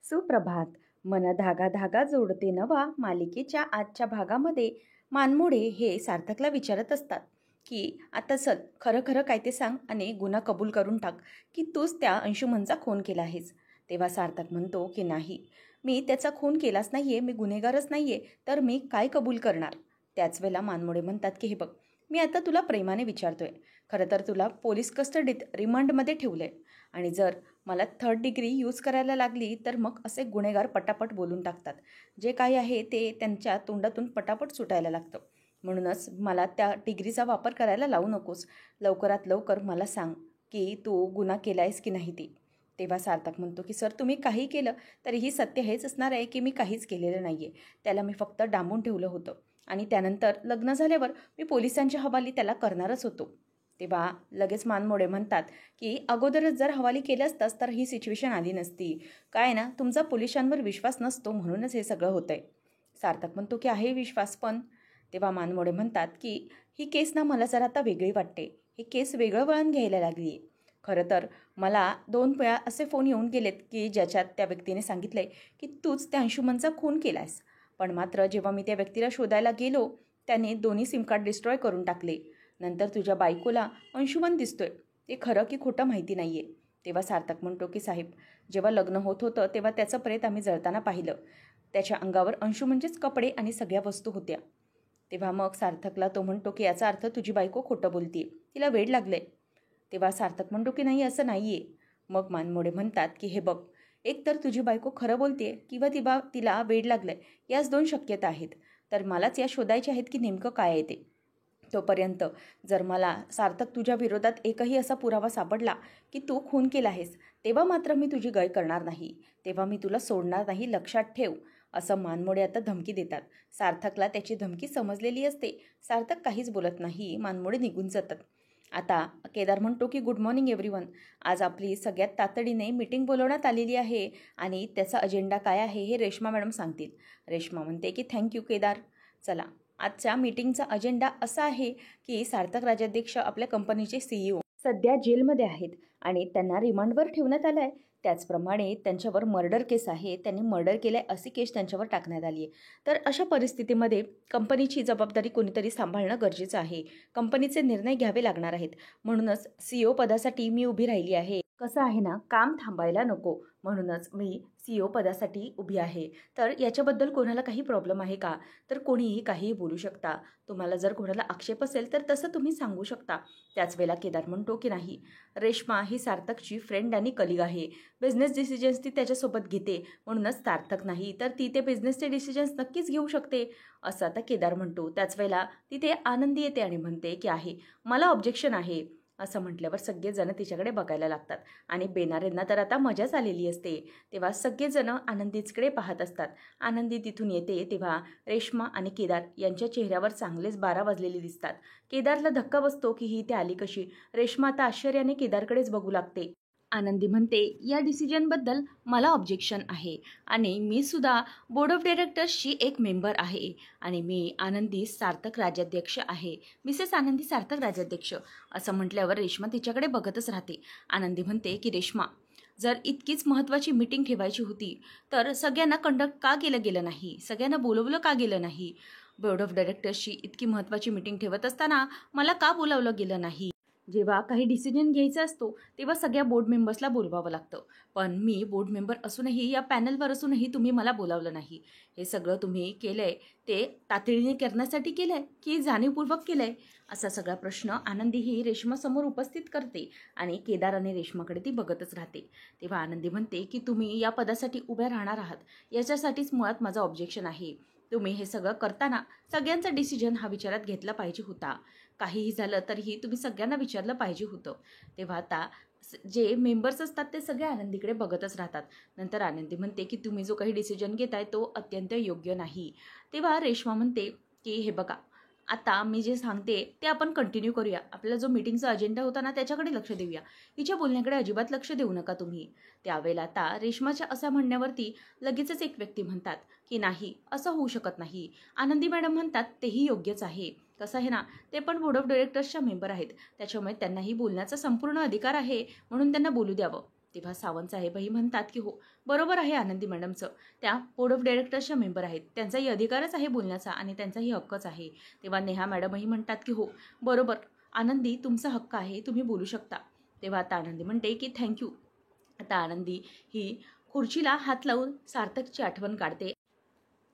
सुप्रभात. मन धागा धागा जोडते नवा मालिकेच्या आजच्या भागामध्ये मानमोडे हे सार्थकला विचारत असतात की आता चल खरं खरं काय ते सांग आणि गुन्हा कबूल करून टाक की तूच त्या अंशुमनचा खून केला आहेस. तेव्हा सार्थक म्हणतो की नाही, मी त्याचा खून केलाच नाहीये, मी गुन्हेगारच नाहीये, तर मी काय कबूल करणार. त्याच वेळेला मानमोडे म्हणतात की हे बघ, मी आता तुला प्रेमाने विचारतोय, खरं तर तुला पोलीस कस्टडीत रिमांडमध्ये ठेवलंय आणि जर मला 3rd डिग्री यूज करायला लागली तर मग असे गुन्हेगार पटापट बोलून टाकतात. जे काही आहे ते त्यांच्या तोंडातून पटापट सुटायला लागतं. म्हणूनच मला त्या डिग्रीचा वापर करायला लावू नकोस. लवकरात लवकर मला सांग की तू गुन्हा केला आहेस की नाही ती. तेव्हा सार्थक म्हणतो की सर, तुम्ही काही केलं तरीही सत्य हेच असणार आहे की मी काहीच केलेलं नाही आहे. त्याला मी फक्त डांबून ठेवलं होतं आणि त्यानंतर लग्न झाल्यावर मी पोलिसांच्या हवाली त्याला करणारच होतो. तेव्हा लगेच मानमोडे म्हणतात की अगोदरच जर हवाली केलं असतास तर ही सिच्युएशन आली नसती. काय ना, तुमचा पोलिसांवर विश्वास नसतो म्हणूनच हे सगळं होतंय. सार्थक म्हणतो की आहे विश्वास पण. तेव्हा मानमोडे म्हणतात की ही केस ना मला जरा आता वेगळी वाटते. ही केस वेगळं वळण घ्यायला लागली आहे. खरं तर मला 2 वेळा असे फोन येऊन गेलेत की ज्याच्यात त्या व्यक्तीने सांगितलं आहे की तूच त्या अंशुमनचा खून केला आहेस. पण मात्र जेव्हा मी त्या व्यक्तीला शोधायला गेलो त्याने दोन्ही सिम कार्ड डिस्ट्रॉय करून टाकले. नंतर तुझ्या बायकोला अंशुमन दिसतोय, ते खरं की खोटं माहिती नाही आहे. तेव्हा सार्थक म्हणतो की साहेब, जेव्हा लग्न होत होतं तेव्हा त्याचं प्रेत आम्ही जळताना पाहिलं. त्याच्या अंगावर अंशुमनचेच कपडे आणि सगळ्या वस्तू होत्या. तेव्हा मग सार्थकला तो म्हणतो की याचा अर्थ तुझी बायको खोटं बोलतीये, तिला वेड लागलंय. तेव्हा सार्थक म्हणतो की नाही, असं नाही आहे. मग मानमोडे म्हणतात की हे बघ, एक तर तुझी बायको खरं बोलतेय किंवा तिला वेड लागलंय, याच 2 शक्यता आहेत. तर मलाच या शोधायचे आहेत की नेमकं काय आहे ते. तोपर्यंत जर मला सार्थक तुझ्या विरोधात एकही असा पुरावा सापडला की तू खून केला आहेस, तेव्हा मात्र मी तुझी गय करणार नाही. तेव्हा मी तुला सोडणार नाही, लक्षात ठेव, असं मानमोडे आता धमकी देतात. सार्थकला त्याची धमकी समजलेली असते. सार्थक काहीच बोलत नाही. मानमोडे निघून जातात. आता केदार म्हणतो की गुड मॉर्निंग एव्हरीवन. आज आपली सगळ्यात तातडीने मीटिंग बोलवण्यात आलेली आहे आणि त्याचा अजेंडा काय आहे हे रेश्मा मॅडम सांगतील. रेश्मा म्हणते की थँक्यू केदार. चला, आजच्या मीटिंगचा अजेंडा असा आहे की सार्थक राजाध्यक्ष आपल्या कंपनीचे CEO सध्या जेलमध्ये आहेत आणि त्यांना रिमांडवर ठेवण्यात आलं आहे. त्याचप्रमाणे त्यांच्यावर मर्डर केस आहे, त्यांनी मर्डर केलं आहे अशी केस त्यांच्यावर टाकण्यात आली आहे. तर अशा परिस्थितीमध्ये कंपनीची जबाबदारी कोणीतरी सांभाळणं गरजेचं आहे. कंपनीचे निर्णय घ्यावे लागणार आहेत. म्हणूनच CEO पदासाठी मी उभी राहिली आहे. कसं आहे ना, काम थांबायला नको, म्हणूनच मी CEO पदासाठी उभी आहे. तर याच्याबद्दल कोणाला काही प्रॉब्लेम आहे का? तर कोणीही काहीही बोलू शकता. तुम्हाला जर कोणाला आक्षेप असेल तर तसं तुम्ही सांगू शकता. त्याच वेळेला केदार म्हणतो की नाही, रेश्मा ही सार्थकची फ्रेंड आणि कलिग आहे. बिझनेस डिसिजन्स ती त्याच्यासोबत घेते, म्हणूनच सार्थक नाही तर ती ते बिझनेसचे डिसिजन्स नक्कीच घेऊ शकते, असं आता केदार म्हणतो. त्याच वेळेला तिथे आनंदी येते आणि म्हणते की आहे, मला ऑब्जेक्शन आहे. असं म्हटल्यावर सगळेजण तिच्याकडे बघायला लागतात आणि बेनारेंना तर आता मजाच आलेली असते. तेव्हा सगळेजण आनंदीचकडे पाहत असतात. आनंदी तिथून येते तेव्हा रेश्मा आणि केदार यांच्या चेहऱ्यावर चांगलेच 12 वाजलेले दिसतात. केदारला धक्का बसतो की ही ते आली कशी. रेश्मा आता आश्चर्याने केदारकडेच बघू लागते. आनंदी म्हणते, या डिसिजनबद्दल मला ऑब्जेक्शन आहे आणि मी सुद्धा बोर्ड ऑफ डायरेक्टर्सची एक मेंबर आहे आणि मी आनंदी सार्थक राज्याध्यक्ष आहे. मिसेस आनंदी सार्थक राज्याध्यक्ष. असं म्हटल्यावर रेश्मा तिच्याकडे बघतच राहते. आनंदी म्हणते की रेश्मा, जर इतकीच महत्त्वाची मीटिंग ठेवायची होती तर सगळ्यांना कंडक्ट का केलं गेलं नाही, सगळ्यांना बोलवलं का गेलं नाही. बोर्ड ऑफ डायरेक्टर्सची इतकी महत्त्वाची मीटिंग ठेवत असताना मला का बोलावलं गेलं नाही. जेव्हा काही डिसिजन घ्यायचा असतो तेव्हा सगळ्या बोर्ड मेंबर्सला बोलवावं लागतं, पण मी बोर्ड मेंबर असूनही, या पॅनलवर असूनही तुम्ही मला बोलावलं नाही. हे सगळं तुम्ही केलं आहे ते तातडीने करण्यासाठी केलं आहे की जाणीवपूर्वक केलं आहे, असा सगळा प्रश्न आनंदी ही रेश्मासमोर उपस्थित करते आणि केदार आणि रेश्माकडे ती बघतच राहते. तेव्हा आनंदी म्हणते की तुम्ही या पदासाठी उभ्या राहणार आहात, याच्यासाठीच मुळात माझं ऑब्जेक्शन आहे. तुम्ही हे सगळं करताना सगळ्यांचा डिसिजन हा विचारात घेतला पाहिजे होता. काहीही झालं तरीही तुम्ही सगळ्यांना विचारलं पाहिजे होतं. तेव्हा आता जे मेंबर्स असतात ते सगळे आनंदीकडे बघतच राहतात. नंतर आनंदी म्हणते की तुम्ही जो काही डिसिजन घेताय तो अत्यंत योग्य नाही. तेव्हा रेश्मा म्हणते की हे बघा, आता मी जे सांगते ते आपण कंटिन्यू करूया. आपला जो मीटिंगचा अजेंडा होता ना त्याच्याकडे लक्ष देऊया. हिच्या बोलण्याकडे अजिबात लक्ष देऊ नका तुम्ही. त्यावेळेला आता रेश्माच्या असा म्हणण्यावरती लगेचच एक व्यक्ती म्हणतात की नाही, असं होऊ शकत नाही. आनंदी मॅडम म्हणतात तेही योग्यच आहे. कसं आहे ना, ते पण बोर्ड ऑफ डायरेक्टर्सच्या मेंबर आहेत, त्याच्यामुळे त्यांनाही बोलण्याचा संपूर्ण अधिकार आहे, म्हणून त्यांना बोलू द्यावं. तेव्हा सावंत साहेबही म्हणतात की हो बरोबर आहे आनंदी मॅडमचं, त्या बोर्ड ऑफ डायरेक्टर्सच्या मेंबर आहेत, त्यांचाही अधिकारच आहे बोलण्याचा आणि त्यांचाही हक्कच आहे. तेव्हा नेहा मॅडमही म्हणतात की हो बरोबर आनंदी, तुमचा हक्क आहे, तुम्ही बोलू शकता. तेव्हा आता आनंदी म्हणते की थँक्यू. आता आनंदी ही खुर्चीला हात लावून सार्थकची आठवण काढते.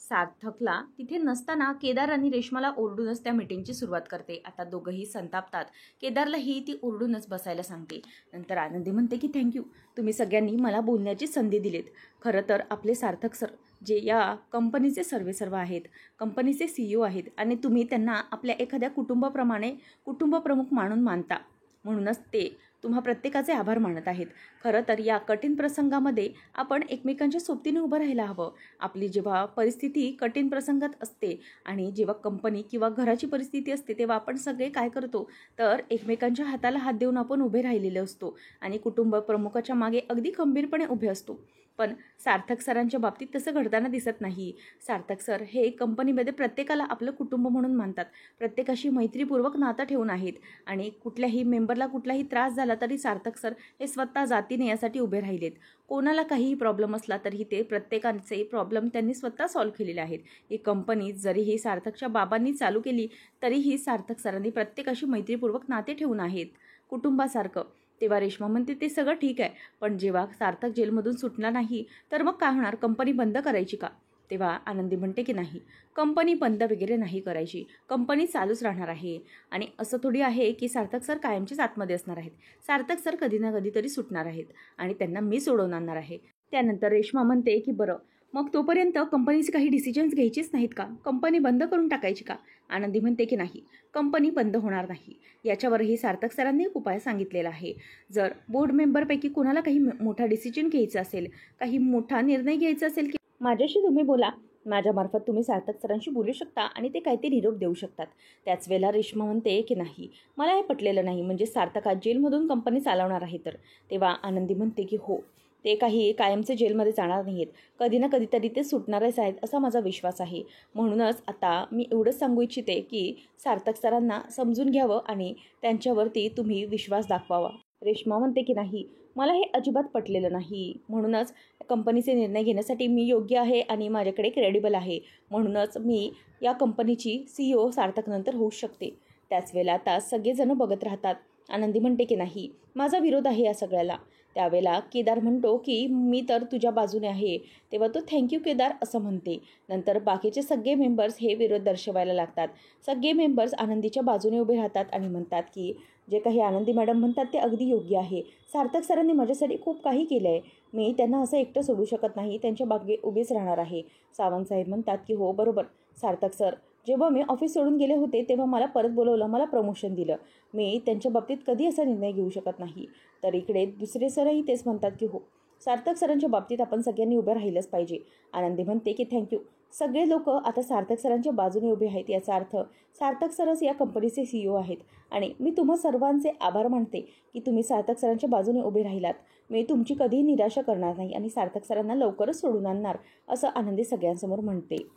सार्थकला तिथे नसताना केदार आणि रेश्माला ओरडूनच त्या मीटिंगची सुरुवात करते. आता दोघंही संतापतात. केदारलाही ती ओरडूनच बसायला सांगते. नंतर आनंदी म्हणते की थँक्यू, तुम्ही सगळ्यांनी मला बोलण्याची संधी दिलीत. खरं तर आपले सार्थक सर जे या कंपनीचे सर्वेसर्वा आहेत, कंपनीचे CEO आहेत आणि तुम्ही त्यांना आपल्या एखाद्या कुटुंबाप्रमाणे कुटुंबप्रमुख मानून मानता, म्हणूनच ते तुम्हा प्रत्येकाचे आभार मानत आहेत. खरं तर या कठीण प्रसंगामध्ये आपण एकमेकांच्या सोबतीने उभं राहायला हवं. आपली जेव्हा परिस्थिती कठीण प्रसंगात असते आणि जेव्हा कंपनी किंवा घराची परिस्थिती असते तेव्हा आपण सगळे काय करतो तर एकमेकांच्या हाताला हात देऊन आपण उभे राहिलेले असतो आणि कुटुंब प्रमुखाच्या मागे अगदी खंबीरपणे उभे असतो. पण सार्थक सरांच्या बाबतीत तसं घडताना दिसत नाही. सार्थक सर हे कंपनीमध्ये प्रत्येकाला आपलं कुटुंब म्हणून मानतात, प्रत्येकाशी मैत्रीपूर्वक नातं ठेवून आहेत आणि कुठल्याही मेंबरला कुठलाही त्रास झाला तरी सार्थक सर हे स्वतः जातीने यासाठी उभे राहिलेत. कोणाला काहीही प्रॉब्लेम असला तरीही ते प्रत्येकाचे प्रॉब्लेम त्यांनी स्वतः सॉल्व्ह केलेले आहेत. ही कंपनी जरीही सार्थकच्या बाबांनी चालू केली तरीही सार्थक सरांनी प्रत्येकाशी मैत्रीपूर्वक नाते ठेवून आहेत, कुटुंबासारखं. तेव्हा रेश्मा म्हणते ते सगळं ठीक आहे, पण जेव्हा सार्थक जेलमधून सुटला नाही तर मग काय होणार, कंपनी बंद करायची का? तेव्हा आनंदी म्हणते की नाही, कंपनी बंद वगैरे नाही करायची, कंपनी चालूच राहणार आहे. आणि असं थोडी आहे की सार्थक सर कायमचेच आतमध्ये असणार आहेत. सार्थक सर कधी ना कधीतरी सुटणार आहेत आणि त्यांना मी सोडवून आणणार आहे. त्यानंतर रेश्मा म्हणते की बरं मग तोपर्यंत कंपनीचे काही डिसिजन्स घ्यायचेच नाहीत का, कंपनी बंद करून टाकायची का? आनंदी म्हणते की नाही, कंपनी बंद होणार नाही. याच्यावरही सार्थक सरांनी एक उपाय सांगितलेला आहे. जर बोर्ड मेंबरपैकी कोणाला काही मोठा डिसिजन घ्यायचा असेल, काही मोठा निर्णय घ्यायचा असेल की माझ्याशी तुम्ही बोला, माझ्यामार्फत तुम्ही सार्थक सरांशी बोलू शकता आणि ते काय ते निरोप देऊ शकतात. त्याच वेळेला रेश्मा म्हणते की नाही, मला हे पटलेलं नाही, म्हणजे सार्थक आज जेलमधून कंपनी चालवणार आहे तर. तेव्हा आनंदी म्हणते की हो, ते काही कायमचे जेलमध्ये जाणार नाही आहेत, कधी ना कधीतरी ते सुटणारच आहेत असा माझा विश्वास आहे. म्हणूनच आता मी एवढंच सांगू इच्छिते की सार्थक सरांना समजून घ्यावं आणि त्यांच्यावरती तुम्ही विश्वास दाखवावा. रेश्मा म्हणते की नाही, मला हे अजिबात पटलेलं नाही, म्हणूनच कंपनीचे निर्णय घेण्यासाठी मी योग्य आहे आणि माझ्याकडे क्रेडिबल आहे, म्हणूनच मी या कंपनीची CEO सार्थक नंतर होऊ शकते. त्याच वेळेला आता सगळेजण बघत राहतात. आनंदी म्हणते की नाही, माझा विरोध आहे या सगळ्याला. त्यावेळेला केदार म्हणतो की मी तर तुझ्या बाजूने आहे. तेव्हा तो थँक्यू केदार असं म्हणते. नंतर बाकीचे सगळे मेंबर्स हे विरोध दर्शवायला लागतात. सगळे मेंबर्स आनंदीच्या बाजूने उभे राहतात आणि म्हणतात की जे काही आनंदी मॅडम म्हणतात ते अगदी योग्य आहे. सार्थक सरांनी माझ्यासाठी खूप काही केलं आहे, मी त्यांना असं एकटं सोडू शकत नाही, त्यांच्या बागे उभेच राहणार आहे. सावंत साहेब म्हणतात की हो बरोबर, सार्थक सर जेव्हा मी ऑफिस सोडून गेले होते तेव्हा मला परत बोलवलं, मला प्रमोशन दिलं, मी त्यांच्या बाबतीत कधी असा निर्णय घेऊ शकत नाही. तर इकडे दुसरे सरही तेच म्हणतात की हो, सार्थक सरांच्या बाबतीत आपण सगळ्यांनी उभं राहिलंच पाहिजे. आनंदी म्हणते की थँक्यू, सगळे लोक आता सार्थक सरांच्या बाजूने उभे आहेत. याचा अर्थ सार्थक सरच या कंपनीचे CEO आहेत आणि मी तुम्हा सर्वांचे आभार मानते की तुम्ही सार्थक सरांच्या बाजूने उभे राहिलात. मी तुमची कधीही निराशा करणार नाही आणि सार्थक सरांना लवकरच सोडून आणणार असं आनंदी सगळ्यांसमोर म्हणते.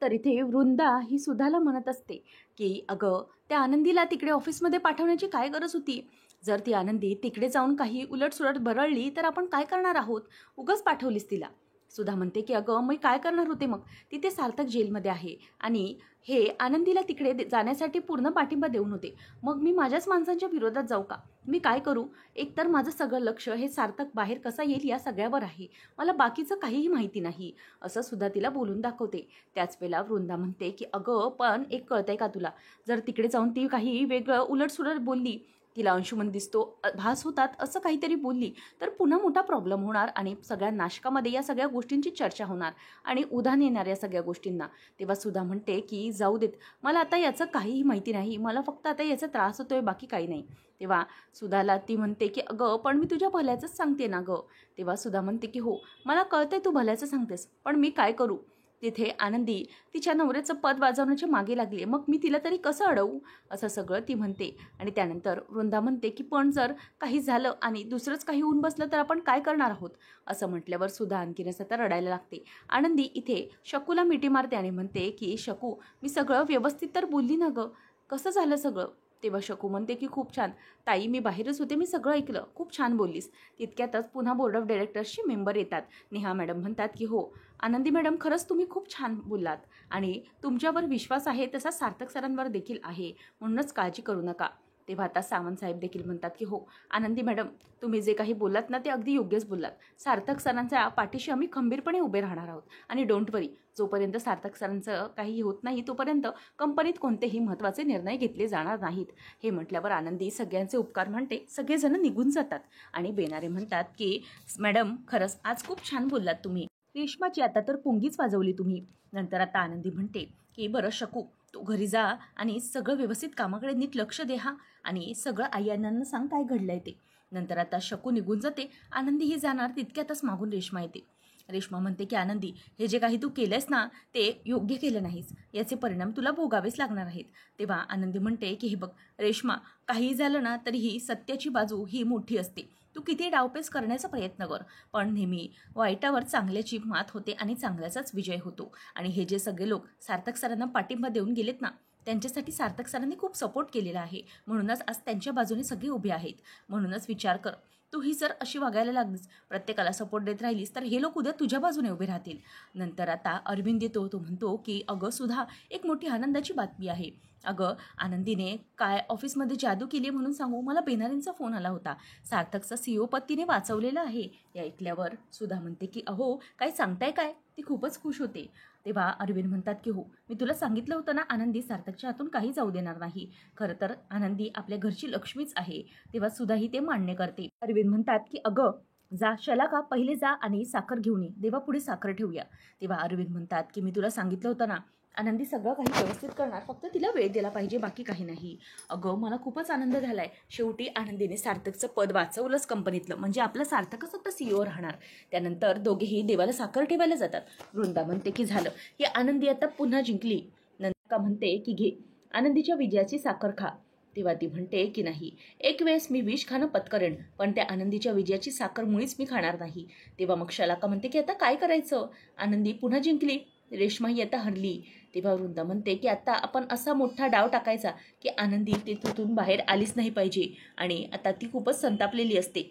तर इथे वृंदा ही सुधाला म्हणत असते की अगं, त्या आनंदीला तिकडे ऑफिसमध्ये पाठवण्याची काय गरज होती? जर ती आनंदी तिकडे जाऊन काही उलटसुलट बरळली तर आपण काय करणार आहोत? उगाच पाठवलीस तिला. सुधा म्हणते की अगं, मी काय करणार होते मग, तिथे सार्थक जेलमध्ये आहे आणि हे आनंदीला तिकडे जाण्यासाठी पूर्ण पाठिंबा देऊन होते, मग मी माझ्याच माणसांच्या विरोधात जाऊ का? मी काय करू? एकतर माझं सगळं लक्ष हे सार्थक बाहेर कसा येईल या सगळ्यावर आहे, मला बाकीचं काहीही माहिती नाही असं सुद्धा तिला बोलून दाखवते. त्याच वेळेला वृंदा म्हणते की अगं, पण एक कळतंय का तुला, जर तिकडे जाऊन ती काही वेगळं उलटसुलट बोलली, तिला अंशुमन दिसतो, भास होतात असं काहीतरी बोलली तर पुन्हा मोठा प्रॉब्लेम होणार आणि सगळ्या नाशकामध्ये या सगळ्या गोष्टींची चर्चा होणार आणि उधाण येणार या सगळ्या गोष्टींना. तेव्हा सुधा म्हणते की जाऊ देत, मला आता याचं काहीही माहिती नाही, मला फक्त आता याचा त्रास होतोय, बाकी काही नाही. तेव्हा सुधाला ती म्हणते की अगं, पण मी तुझ्या भल्याचंच सांगते ना गं. तेव्हा सुधा म्हणते की हो, मला कळतंय तू भल्याचं सांगतेस, पण मी काय करू? तिथे आनंदी तिच्या नवऱ्याचं पद वाजवण्याच्या मागे लागली, मग मी तिला तरी कसं अडवू असं सगळं ती म्हणते. आणि त्यानंतर वृंदा म्हणते की पण जर काही झालं आणि दुसरंच काही होऊन बसलं तर आपण काय करणार आहोत असं म्हटल्यावर सुधा आणखीनच आता रडायला लागते. आनंदी इथे शकूला मिठी मारते आणि म्हणते की शकू, मी सगळं व्यवस्थित तर बोलली ना गं, कसं झालं सगळं? तेव्हा शकू म्हणते की खूप छान ताई, मी बाहेरच होते, मी सगळं ऐकलं, खूप छान बोललीस. तितक्यातच पुन्हा बोर्ड ऑफ डायरेक्टर्सचे मेंबर येतात. नेहा मॅडम म्हणतात की हो आनंदी मॅडम, खरंच तुम्ही खूप छान बोललात आणि तुमच्यावर विश्वास आहे तसा सार्थक सरांवर देखील आहे, म्हणूनच काळजी करू नका. तेव्हा आता सावंत साहेब देखील म्हणतात की हो आनंदी मॅडम, तुम्ही जे काही बोललात ना ते अगदी योग्यच बोललात. सार्थक सरांच्या पाठीशी आम्ही खंबीरपणे उभे राहणार आहोत आणि डोंट वरी, जोपर्यंत सार्थक सरांचं काही होत नाही तोपर्यंत कंपनीत कोणतेही महत्त्वाचे निर्णय घेतले जाणार नाहीत. हे म्हटल्यावर आनंदी सगळ्यांचे उपकार म्हणते. सगळेजण निघून जातात आणि बेनारे म्हणतात की मॅडम, खरंच आज खूप छान बोललात तुम्ही. रेश्माची आता तर पुंगीच वाजवली तुम्ही. नंतर आता आनंदी म्हणते की बरं शकू, तू घरी जा आणि सगळं व्यवस्थित कामाकडे नीट लक्ष दे हा, आणि सगळं आई अण्णांना सांग काय घडलंय ते. नंतर आता शकू निघून जाते. आनंदीही जाणार. तितक्यातच मागून रेश्मा येते. रेश्मा म्हणते की आनंदी, हे जे काही तू केलंयस ना ते योग्य केलं नाहीस, याचे परिणाम तुला भोगावेच लागणार आहेत. तेव्हा आनंदी म्हणते की हे बघ रेश्मा, काही झालं ना तरीही सत्याची बाजू ही मोठी असते. तू किती डावपेच करण्याचा प्रयत्न कर, पण नेहमी वाईटावर चांगल्याची मात होते आणि चांगल्याचाच विजय होतो. आणि हे जे सगळे लोक सार्थक सरांना पाठिंबा देऊन गेलेत ना, त्यांच्यासाठी सार्थक सरांनी खूप सपोर्ट केलेला आहे. म्हणूनच आज त्यांच्या बाजूने सगळे उभे आहेत. म्हणूनच विचार कर, तू ही जर अशी वागायला लागलीस, प्रत्येकाला सपोर्ट देत राहिलीस, तर हे लोक उद्या तुझ्या बाजूने उभे राहतील. नंतर आता अरविंद येतो. तो म्हणतो की अगं सुधा, एक मोठी आनंदाची बातमी आहे. अगं आनंदीने काय ऑफिसमध्ये जादू केली म्हणून सांगू, मला बेनारींचा फोन आला होता. सार्थकचा CEO पद तिने वाचवलेलं आहे. हे ऐकल्यावर सुधा म्हणते की अहो काय सांगताय काय. ती खूपच खुश होते. तेव्हा अरविंद म्हणतात की हो, मी तुला सांगितलं होतं ना आनंदी सार्थकच्या हातून काही जाऊ देणार नाही. खरं तर आनंदी आपल्या घरची लक्ष्मीच आहे. तेव्हा सुधाही ते मान्य करते. अरविंद म्हणतात की अगं जा शलाका, पहिले जा आणि साखर घेऊन ये, देवापुढे साखर ठेवूया. तेव्हा अरविंद म्हणतात की मी तुला सांगितलं होतं ना आनंदी सगळं काही व्यवस्थित करणार, फक्त तिला वेळ दिला पाहिजे, बाकी काही नाही. अगं मला खूपच आनंद झालाय. शेवटी आनंदीने सार्थकचं पद वाचवलंच कंपनीतलं, म्हणजे आपलं सार्थकच आता CEO राहणार. त्यानंतर दोघेही देवाला साखर ठेवायला जातात. वृंदा म्हणते की झालं, ही आनंदी आता पुन्हा जिंकली. नंतर म्हणते की घे आनंदीच्या विजयाची साखर खा. तेव्हा ती म्हणते की नाही, एक वेळेस मी विष खाणं पत्करेन, पण त्या आनंदीच्या विजयाची साखर मुळीच मी खाणार नाही. तेव्हा मग शलाका म्हणते की आता काय करायचं, आनंदी पुन्हा जिंकली, रेश्माही आता हरली. तेव्हा वृंदा म्हणते की आता आपण असा मोठा डाव टाकायचा की आनंदी तिथून बाहेर आलीच नाही पाहिजे. आणि आता ती खूपच संतापलेली असते.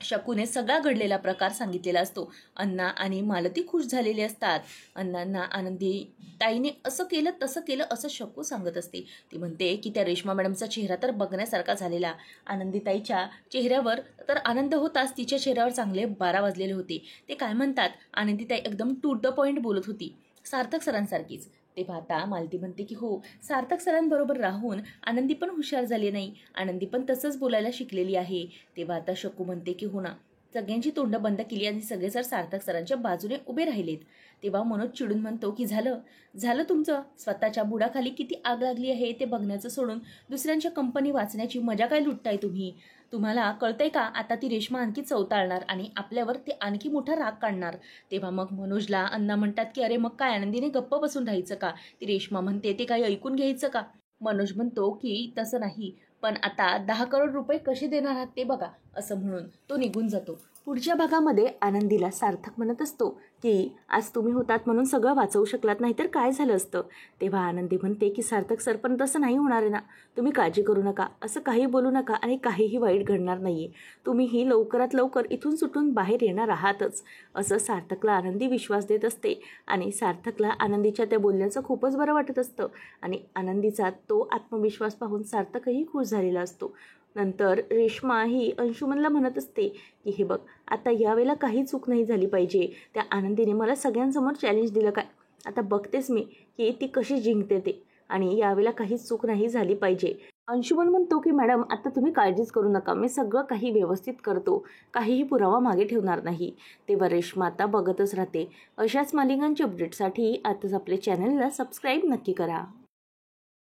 शकूने सगळा घडलेला प्रकार सांगितलेला असतो. अण्णा आणि मालती खुश झालेले असतात. अण्णांना आनंदी ताईने असं केलं तसं केलं असं शकू सांगत असते. ती म्हणते की त्या रेश्मा मॅडमचा चेहरा तर बघण्यासारखा झालेला. आनंदीताईच्या चेहऱ्यावर तर आनंद होताच, तिच्या चेहऱ्यावर चांगले 12 वाजलेले होते. ते काय म्हणतात, आनंदीताई एकदम टू द पॉईंट बोलत होती, सार्थक सरांसारखीच. तेव्हा आता मालती म्हणते की हो, सार्थक सरांबरोबर राहून आनंदी पण हुशार झाली नाही, आनंदी पण तसंच बोलायला शिकलेली आहे. तेव्हा आता शकू म्हणते की हो ना, सगळ्यांची तोंड बंद केली आणि सगळे जर सार्थक सरांच्या बाजूने उभे राहिलेत. तेव्हा मनोज चिडून म्हणतो की झालं तुमचं, स्वतःच्या बुडाखाली किती आग लागली आहे ते बघण्याचं सोडून दुसऱ्यांच्या कंपनी वाचण्याची मजा काय लुटताय तुम्ही. तुम्हाला कळतंय का, आता ती रेश्मा आणखी चवताळणार आणि आपल्यावर ते आणखी मोठा राग काढणार. तेव्हा मग मनोजला अण्णा म्हणतात की अरे मग काय आनंदीने गप्प बसून राहायचं का, ती रेश्मा म्हणते ते काही ऐकून घ्यायचं का. मनोज म्हणतो की तसं नाही, पण आता 10 करोड रुपये कसे देणार आहात ते बघा, असं म्हणून तो निघून जातो. पुढच्या भागामध्ये आनंदीला सार्थक म्हणत असतो की आज तुम्ही होतात म्हणून सगळं वाचवू शकलात, नाही तर काय झालं असतं. तेव्हा आनंदी म्हणते की सार्थक सर, पण तसं नाही होणार आहे ना, तुम्ही काळजी करू नका, असं काही बोलू नका आणि काहीही वाईट घडणार नाही आहे, तुम्हीही लवकरात लवकर इथून सुटून बाहेर येणार आहातच, असं सार्थकला आनंदी विश्वास देत असते. आणि सार्थकला आनंदीच्या त्या बोलण्याचं खूपच बरं वाटत असतं आणि आनंदीचा तो आत्मविश्वास पाहून सार्थकही खुश झालेला असतो. नंतर रेश्मा ही अंशुमनला म्हणत असते की हे बघ, आता यावेळेला काही चूक नाही झाली पाहिजे, त्या आनंदीने मला सगळ्यांसमोर चॅलेंज दिलं काय, आता बघतेच मी की ती कशी जिंकते ते, आणि यावेळेला काहीच चूक नाही झाली पाहिजे. अंशुमन म्हणतो की मॅडम आता तुम्ही काळजीच करू नका, मी सगळं काही व्यवस्थित करतो, काहीही पुरावा मागे ठेवणार नाही. तेव्हा रेश्मा आता बघतच राहते. अशाच मालिकांच्या अपडेटसाठी आताच आपल्या चॅनलला सबस्क्राईब नक्की करा.